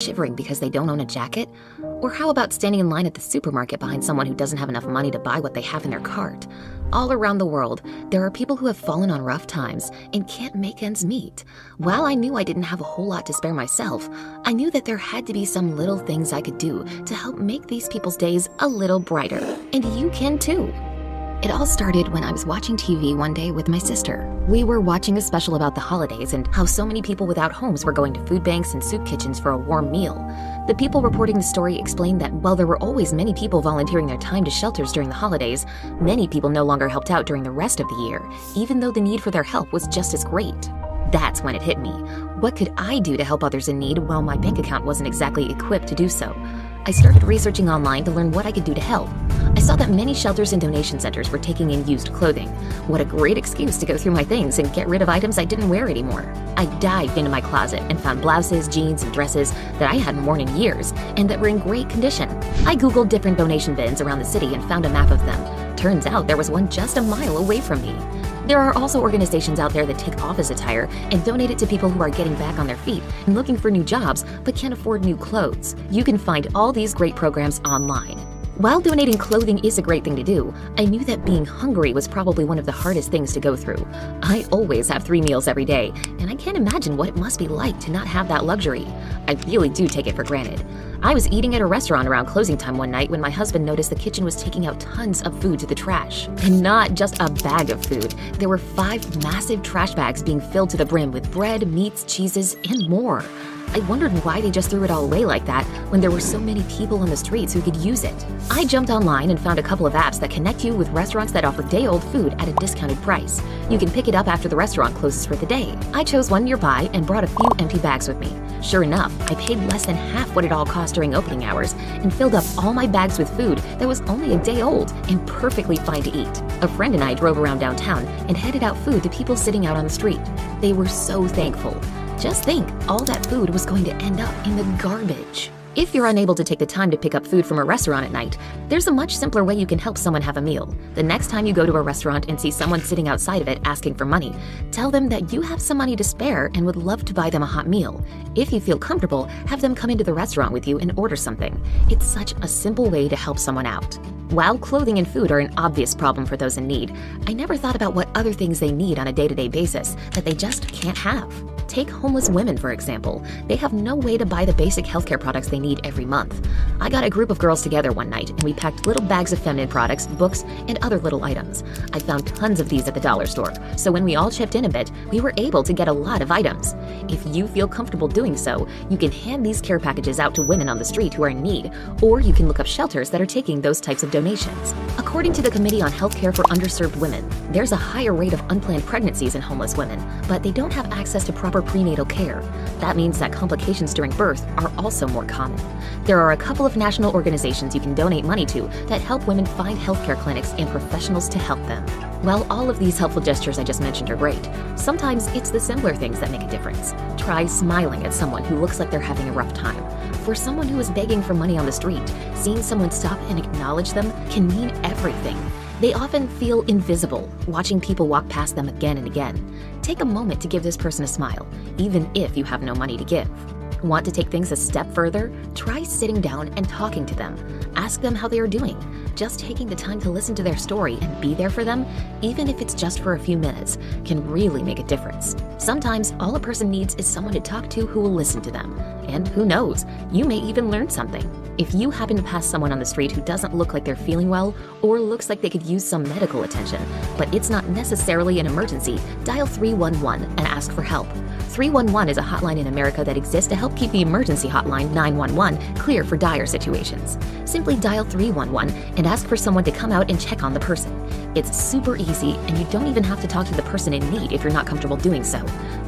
shivering because they don't own a jacket? Or how about standing in line at the supermarket behind someone who doesn't have enough money to buy what they have in their cart? All around the world, there are people who have fallen on rough times and can't make ends meet. While I knew I didn't have a whole lot to spare myself, I knew that there had to be some little things I could do to help make these people's days a little brighter. And you can too. It all started when I was watching TV one day with my sister. We were watching a special about the holidays and how so many people without homes were going to food banks and soup kitchens for a warm meal. The people reporting the story explained that while there were always many people volunteering their time to shelters during the holidays, many people no longer helped out during the rest of the year, even though the need for their help was just as great. That's when it hit me. What could I do to help others in need while my bank account wasn't exactly equipped to do so? I started researching online to learn what I could do to help. I saw that many shelters and donation centers were taking in used clothing. What a great excuse to go through my things and get rid of items I didn't wear anymore. I dived into my closet and found blouses, jeans, and dresses that I hadn't worn in years and that were in great condition. I Googled different donation bins around the city and found a map of them. Turns out there was one just a mile away from me. There are also organizations out there that take office attire and donate it to people who are getting back on their feet and looking for new jobs but can't afford new clothes. You can find all these great programs online. While donating clothing is a great thing to do, I knew that being hungry was probably one of the hardest things to go through. I always have 3 meals every day, and I can't imagine what it must be like to not have that luxury. I really do take it for granted. I was eating at a restaurant around closing time one night when my husband noticed the kitchen was taking out tons of food to the trash. And not just a bag of food. There were 5 massive trash bags being filled to the brim with bread, meats, cheeses, and more. I wondered why they just threw it all away like that when there were so many people on the streets who could use it. I jumped online and found a couple of apps that connect you with restaurants that offer day-old food at a discounted price. You can pick it up after the restaurant closes for the day. I chose one nearby and brought a few empty bags with me. Sure enough, I paid less than half what it all cost during opening hours and filled up all my bags with food that was only a day old and perfectly fine to eat. A friend and I drove around downtown and handed out food to people sitting out on the street. They were so thankful. Just think, all that food was going to end up in the garbage. If you're unable to take the time to pick up food from a restaurant at night, there's a much simpler way you can help someone have a meal. The next time you go to a restaurant and see someone sitting outside of it asking for money, tell them that you have some money to spare and would love to buy them a hot meal. If you feel comfortable, have them come into the restaurant with you and order something. It's such a simple way to help someone out. While clothing and food are an obvious problem for those in need, I never thought about what other things they need on a day-to-day basis that they just can't have. Take homeless women, for example. They have no way to buy the basic healthcare products they need every month. I got a group of girls together one night and we packed little bags of feminine products, books, and other little items. I found tons of these at the dollar store, so when we all chipped in a bit, we were able to get a lot of items. If you feel comfortable doing so, you can hand these care packages out to women on the street who are in need, or you can look up shelters that are taking those types of donations. According to the Committee on Healthcare for Underserved Women, there's a higher rate of unplanned pregnancies in homeless women, but they don't have access to proper prenatal care. That means that complications during birth are also more common. There are a couple of national organizations you can donate money to that help women find healthcare clinics and professionals to help them. While all of these helpful gestures I just mentioned are great, sometimes it's the simpler things that make a difference. Try smiling at someone who looks like they're having a rough time. For someone who is begging for money on the street, seeing someone stop and acknowledge them can mean everything. They often feel invisible, watching people walk past them again and again. Take a moment to give this person a smile, even if you have no money to give. Want to take things a step further? Try sitting down and talking to them. Ask them how they are doing. Just taking the time to listen to their story and be there for them, even if it's just for a few minutes, can really make a difference. Sometimes all a person needs is someone to talk to who will listen to them. And who knows, you may even learn something. If you happen to pass someone on the street who doesn't look like they're feeling well or looks like they could use some medical attention, but it's not necessarily an emergency, dial 311 and ask for help. 311 is a hotline in America that exists to help keep the emergency hotline 911 clear for dire situations. Simply dial 311 and ask for someone to come out and check on the person. It's super easy and you don't even have to talk to the person in need if you're not comfortable doing so.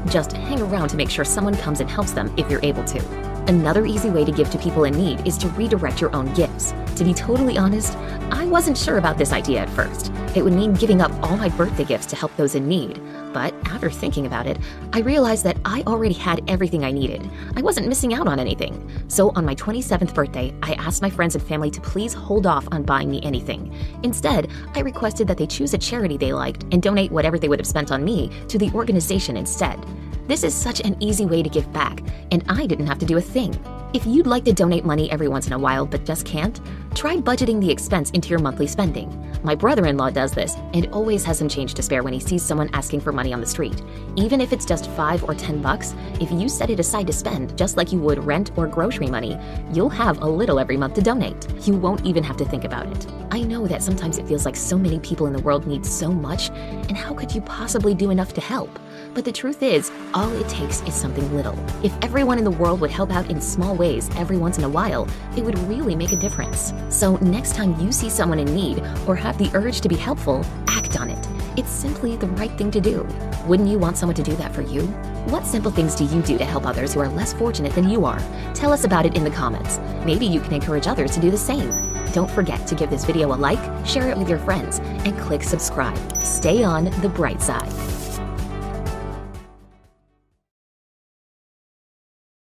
Just hang around to make sure someone comes and helps them if you're able to. Another easy way to give to people in need is to redirect your own gifts. To be totally honest, I wasn't sure about this idea at first. It would mean giving up all my birthday gifts to help those in need. But after thinking about it, I realized that I already had everything I needed. I wasn't missing out on anything. So on my 27th birthday, I asked my friends and family to please hold off on buying me anything. Instead, I requested that they choose a charity they liked and donate whatever they would have spent on me to the organization instead. This is such an easy way to give back, and I didn't have to do a thing. If you'd like to donate money every once in a while but just can't, try budgeting the expense into your monthly spending. My brother-in-law does this and always has some change to spare when he sees someone asking for money on the street. Even if it's just $5 or $10, if you set it aside to spend just like you would rent or grocery money, you'll have a little every month to donate. You won't even have to think about it. I know that sometimes it feels like so many people in the world need so much, and how could you possibly do enough to help? But the truth is, all it takes is something little. If everyone in the world would help out in small ways every once in a while, it would really make a difference. So next time you see someone in need or have the urge to be helpful, act on it. It's simply the right thing to do. Wouldn't you want someone to do that for you? What simple things do you do to help others who are less fortunate than you are? Tell us about it in the comments. Maybe you can encourage others to do the same. Don't forget to give this video a like, share it with your friends, and click subscribe. Stay on the bright side.